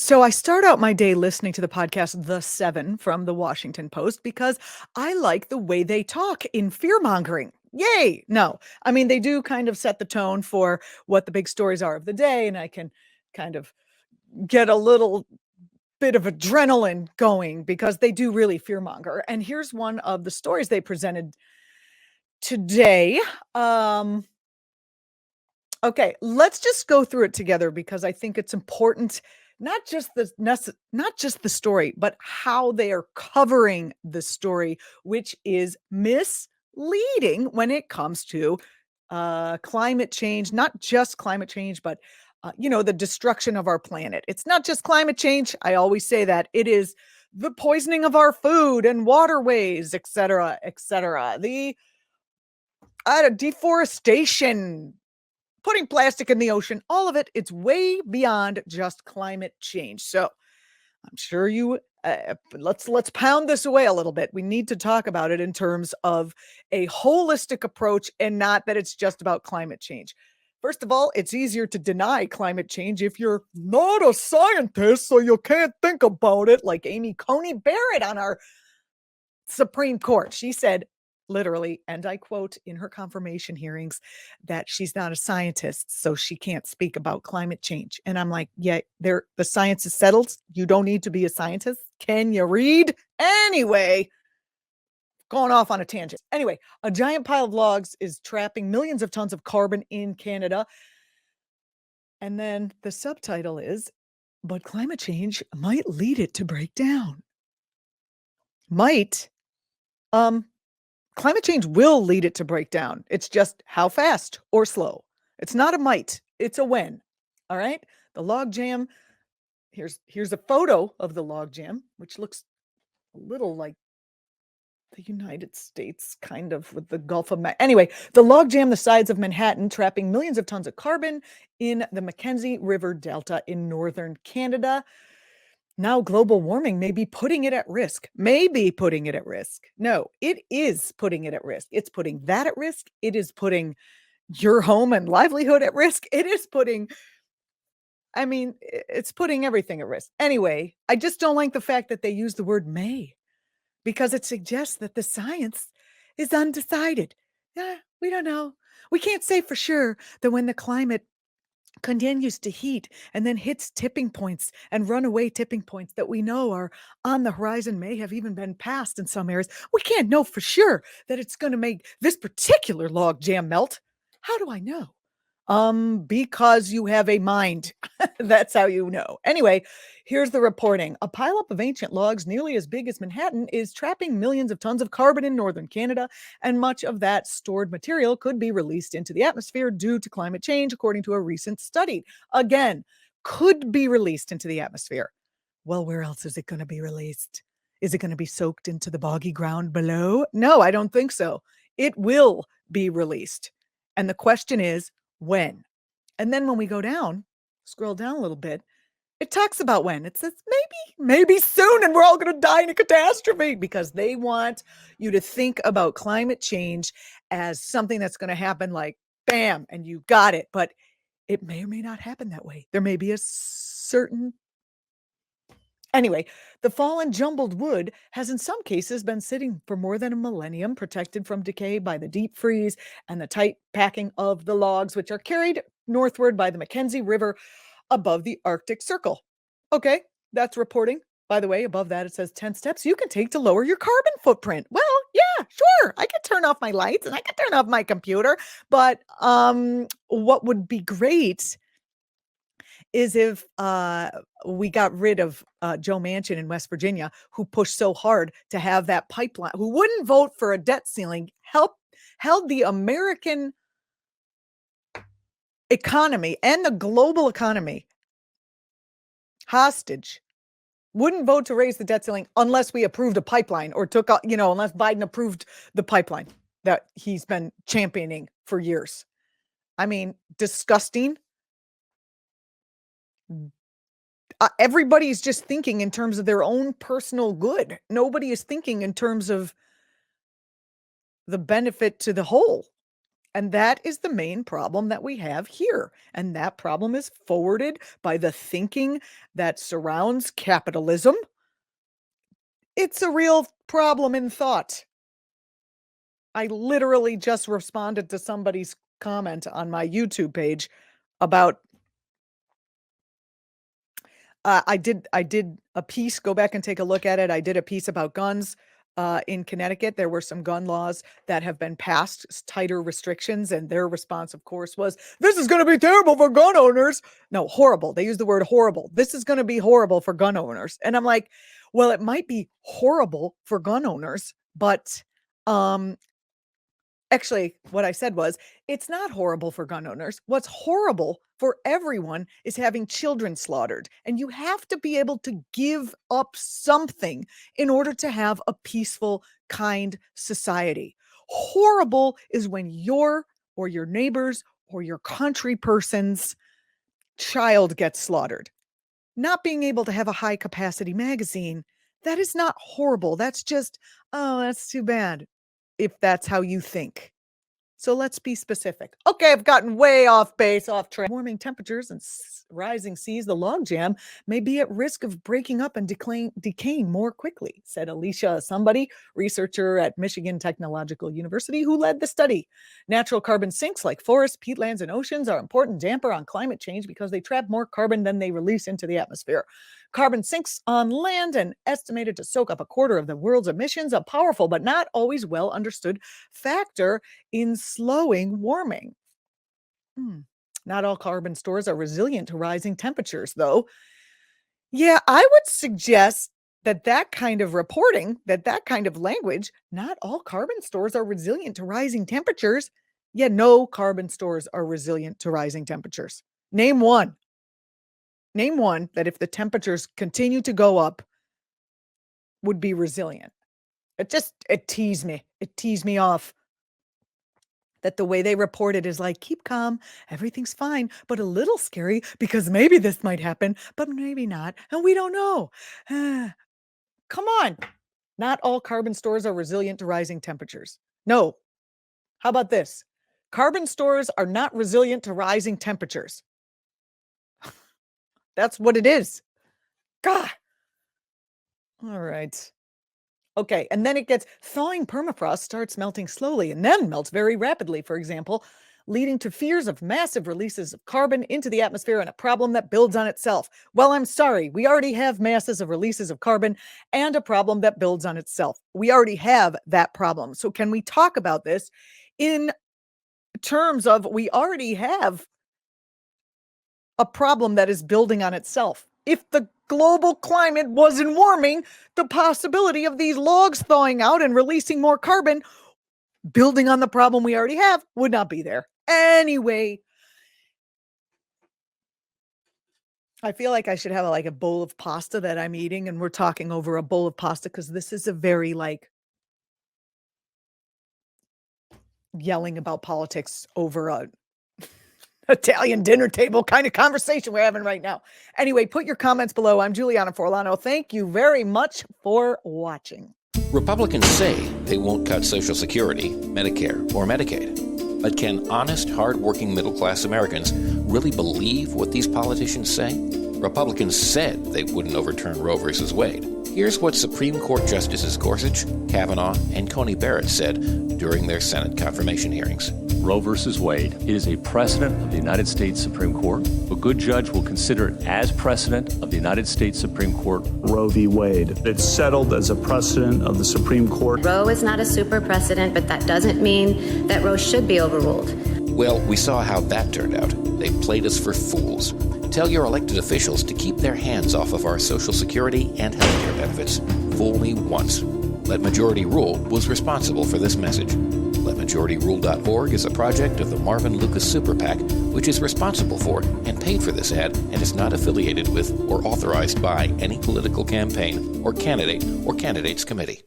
So I start out my day listening to the podcast The Seven from the Washington Post because I like the way they talk in fear mongering. Yay! No, I mean, they do kind of set the tone for what the big stories are of the day, and I can kind of get a little bit of adrenaline going because they do really fearmonger. And here's one of the stories they presented today. Um, Okay, let's just go through it together because I think it's important, not just the story, but how they are covering the story, which is misleading when it comes to climate change, not just climate change, but the destruction of our planet. It's not just climate change. I always say that. It is the poisoning of our food and waterways, et cetera, et cetera. The deforestation, putting plastic in the ocean, all of it, it's way beyond just climate change. So I'm sure let's pound this away a little bit. We need to talk about it in terms of a holistic approach and not that it's just about climate change. First of all, it's easier to deny climate change if you're not a scientist, so you can't think about it, like Amy Coney Barrett on our Supreme Court. She said, literally, and I quote in her confirmation hearings, that she's not a scientist, so she can't speak about climate change. And I'm like, yeah, the science is settled. You don't need to be a scientist. Can you read? Anyway, going off on a tangent. Anyway, a giant pile of logs is trapping millions of tons of carbon in Canada. And then the subtitle is, but climate change might lead it to break down. Might. Climate change will lead it to break down. It's just how fast or slow. It's not a might, it's a when. All right? The logjam, here's a photo of the logjam, which looks a little like the United States, kind of, with the Gulf of Mexico. Anyway, the logjam the sides of Manhattan, trapping millions of tons of carbon in the Mackenzie River Delta in northern Canada. Now global warming may be putting it at risk. Maybe putting it at risk. No, it is putting it at risk. It's putting that at risk. It is putting your home and livelihood at risk. It's putting everything at risk. Anyway, I just don't like the fact that they use the word may because it suggests that the science is undecided. Yeah, we don't know. We can't say for sure that when the climate continues to heat and then hits tipping points and runaway tipping points that we know are on the horizon, may have even been passed in some areas. We can't know for sure that it's going to make this particular log jam melt. How do I know? Because you have a mind. That's how you know. Anyway, here's the reporting. A pileup of ancient logs nearly as big as Manhattan is trapping millions of tons of carbon in northern Canada, and much of that stored material could be released into the atmosphere due to climate change, according to a recent study. Again, could be released into the atmosphere. Well, where else is it going to be released? Is it going to be soaked into the boggy ground below? No, I don't think so. It will be released. And the question is, when? And then when we go down, scroll down a little bit, it talks about when. It says maybe soon, and we're all going to die in a catastrophe, because they want you to think about climate change as something that's going to happen like bam, and you got it. But it may or may not happen that way. There may be a certain. Anyway, the fallen jumbled wood has in some cases been sitting for more than a millennium, protected from decay by the deep freeze and the tight packing of the logs, which are carried northward by the Mackenzie River above the Arctic Circle. Okay, that's reporting. By the way, above that it says 10 steps you can take to lower your carbon footprint. Well, yeah, sure. I can turn off my lights and I can turn off my computer, but what would be great is if we got rid of Joe Manchin in West Virginia, who pushed so hard to have that pipeline, who wouldn't vote for a debt ceiling, held the American economy and the global economy hostage, wouldn't vote to raise the debt ceiling unless we approved a pipeline or unless Biden approved the pipeline that he's been championing for years. I mean, disgusting. Everybody's just thinking in terms of their own personal good. Nobody is thinking in terms of the benefit to the whole. And that is the main problem that we have here. And that problem is forwarded by the thinking that surrounds capitalism. It's a real problem in thought. I literally just responded to somebody's comment on my YouTube page about I did a piece, go back and take a look at it. I did a piece about guns. In Connecticut, there were some gun laws that have been passed, tighter restrictions, and their response, of course, was, this is going to be terrible for gun owners. No, horrible. They used the word horrible. This is going to be horrible for gun owners. And I'm like, well, it might be horrible for gun owners, but actually, what I said was, it's not horrible for gun owners. What's horrible for everyone is having children slaughtered. And you have to be able to give up something in order to have a peaceful, kind society. Horrible is when your or your neighbors or your country person's child gets slaughtered. Not being able to have a high capacity magazine, that is not horrible. That's just, oh, that's too bad, if that's how you think. So let's be specific. Okay, I've gotten way off base, off track. Warming temperatures and rising seas, the logjam may be at risk of breaking up and decaying more quickly, said Alicia somebody, researcher at Michigan Technological University, who led the study. Natural carbon sinks like forests, peatlands, and oceans are important damper on climate change because they trap more carbon than they release into the atmosphere. Carbon sinks on land and estimated to soak up a quarter of the world's emissions, a powerful but not always well understood factor in slowing warming. Not all carbon stores are resilient to rising temperatures, though. Yeah, I would suggest that kind of reporting, that kind of language, not all carbon stores are resilient to rising temperatures. Yeah, no carbon stores are resilient to rising temperatures. Name one. Name one that if the temperatures continue to go up would be resilient. It teased me. It teased me off that the way they report it is like, keep calm, everything's fine, but a little scary because maybe this might happen, but maybe not, and we don't know. Come on. Not all carbon stores are resilient to rising temperatures. No. How about this? Carbon stores are not resilient to rising temperatures. That's what it is. God. All right. Okay, and then it gets thawing permafrost starts melting slowly and then melts very rapidly, for example, leading to fears of massive releases of carbon into the atmosphere and a problem that builds on itself. Well, I'm sorry, we already have masses of releases of carbon and a problem that builds on itself. We already have that problem. So can we talk about this in terms of we already have a problem that is building on itself? If the global climate wasn't warming, the possibility of these logs thawing out and releasing more carbon, building on the problem we already have, would not be there. Anyway, I feel like I should have a bowl of pasta that I'm eating, and we're talking over a bowl of pasta because this is a very yelling about politics over a Italian dinner table kind of conversation we're having right now. Anyway, put your comments below. I'm Julianna Forlano. Thank you very much for watching. Republicans say they won't cut Social Security, Medicare, or Medicaid. But can honest, hard-working middle-class Americans really believe what these politicians say? Republicans said they wouldn't overturn Roe v. Wade. Here's what Supreme Court Justices Gorsuch, Kavanaugh, and Coney Barrett said during their Senate confirmation hearings. Roe v. Wade, it is a precedent of the United States Supreme Court. A good judge will consider it as precedent of the United States Supreme Court. Roe v. Wade. It's settled as a precedent of the Supreme Court. Roe is not a super precedent, but that doesn't mean that Roe should be overruled. Well, we saw how that turned out. They played us for fools. Tell your elected officials to keep their hands off of our Social Security and health care benefits. Fool me once. Let Majority Rule was responsible for this message. LetMajorityRule.org is a project of the Marvin Lucas Super PAC, which is responsible for and paid for this ad and is not affiliated with or authorized by any political campaign or candidate or candidates committee.